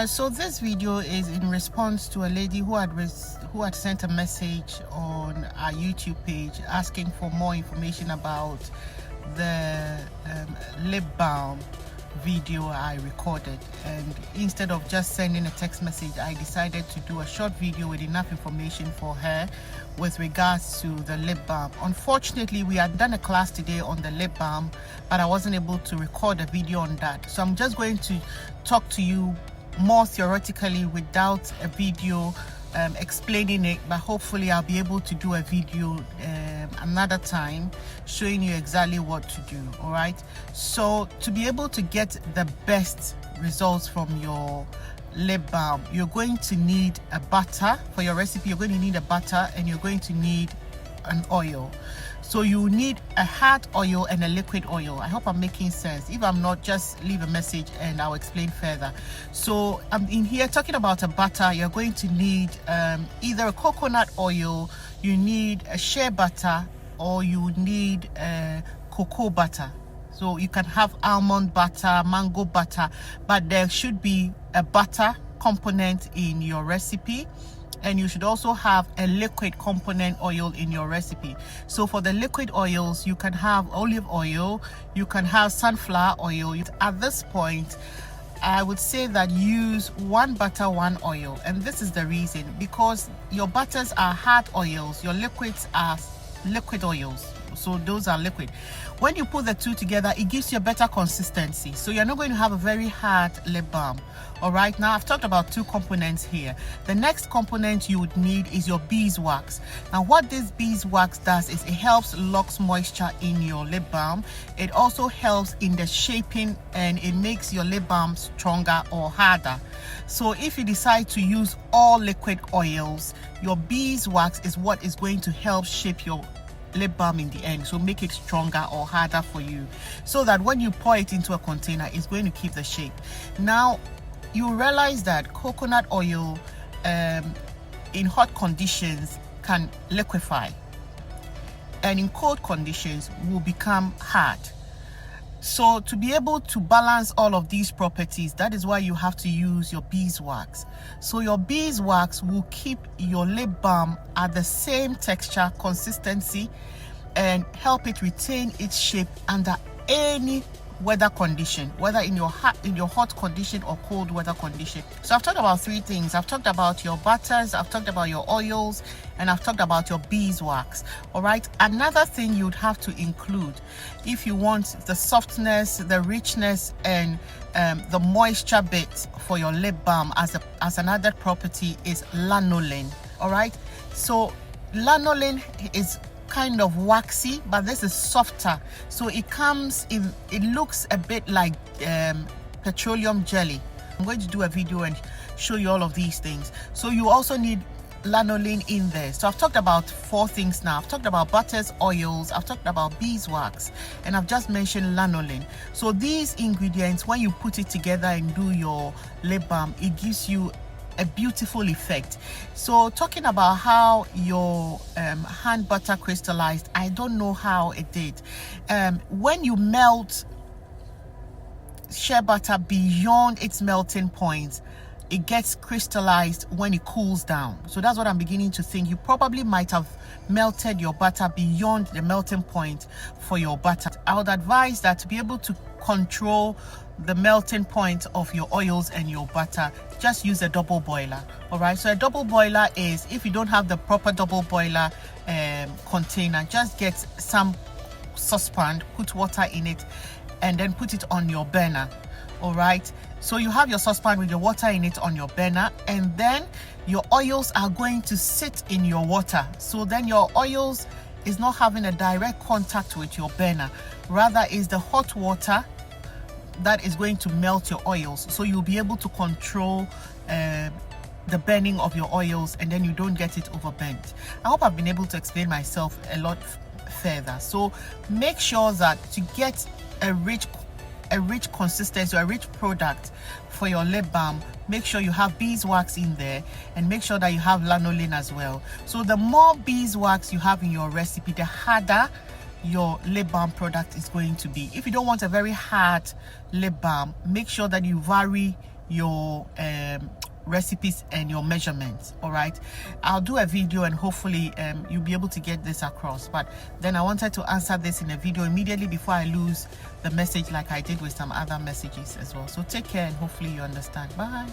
So this video is in response to a lady who had sent a message on our YouTube page asking for more information about the lip balm video I recorded, and instead of just sending a text message, I decided to do a short video with enough information for her with regards to the lip balm. Unfortunately, we had done a class today on the lip balm, but I wasn't able to record a video on that, so I'm just going to talk to you more theoretically without a video explaining it, but hopefully I'll be able to do a video another time showing you exactly what to do. All right, so to be able to get the best results from your lip balm, you're going to need a butter. For your recipe, you're going to need a butter, and you're going to need an oil. So you need a hard oil and a liquid oil. I hope I'm making sense. If I'm not, just leave a message and I'll explain further. So I'm in here talking about a butter. You're going to need either a coconut oil, you need a shea butter, or you need cocoa butter. So you can have almond butter, mango butter, but there should be a butter component in your recipe. And you should also have a liquid component oil in your recipe. So for the liquid oils, you can have olive oil, you can have sunflower oil. At this point, I would say that use one butter, one oil. And this is the reason, because your butters are hard oils, your liquids are liquid oils. So those are liquid. When you put the two together, it gives you a better consistency. So you're not going to have a very hard lip balm. All right, now I've talked about two components here. The next component you would need is your beeswax. Now what this beeswax does is it helps locks moisture in your lip balm. It also helps in the shaping, and it makes your lip balm stronger or harder. So if you decide to use all liquid oils, your beeswax is what is going to help shape your lip balm in the end, so make it stronger or harder for you, so that when you pour it into a container, it's going to keep the shape. Now you realize that coconut oil in hot conditions can liquefy, and in cold conditions will become hard. So to be able to balance all of these properties, that is why you have to use your beeswax. So your beeswax will keep your lip balm at the same texture, consistency, and help it retain its shape under any weather condition, whether in your hot condition or cold weather condition. So I've talked about three things. I've talked about your butters, I've talked about your oils, and I've talked about your beeswax. All right, another thing you'd have to include if you want the softness, the richness, and the moisture bit for your lip balm as an added property is lanolin. All right, so lanolin is kind of waxy, but this is softer, so it comes in, it looks a bit like petroleum jelly. I'm going to do a video and show you all of these things. So you also need lanolin in there. So I've talked about four things now. I've talked about butters, oils, I've talked about beeswax, and I've just mentioned lanolin. So these ingredients, when you put it together and do your lip balm, it gives you a beautiful effect. So talking about how your hand butter crystallized, I don't know how it did. When you melt shea butter beyond its melting point, it gets crystallized when it cools down. So that's what I'm beginning to think. You probably might have melted your butter beyond the melting point for your butter. I would advise that to be able to control the melting point of your oils and your butter, just use a double boiler. All right, so a double boiler is, if you don't have the proper double boiler container, just get some saucepan, put water in it, and then put it on your burner. All right, so you have your saucepan with your water in it on your burner, and then your oils are going to sit in your water. So then your oils is not having a direct contact with your burner, rather is the hot water that is going to melt your oils. So you'll be able to control the burning of your oils, and then you don't get it overburnt. I hope I've been able to explain myself a lot further. So make sure that to get a rich consistency or a rich product for your lip balm, make sure you have beeswax in there, and make sure that you have lanolin as well. So the more beeswax you have in your recipe, the harder your lip balm product is going to be. If you don't want a very hard lip balm, make sure that you vary your recipes and your measurements. All right, I'll do a video and hopefully you'll be able to get this across. But then I wanted to answer this in a video immediately before I lose the message, like I did with some other messages as well. So take care and hopefully you understand. Bye.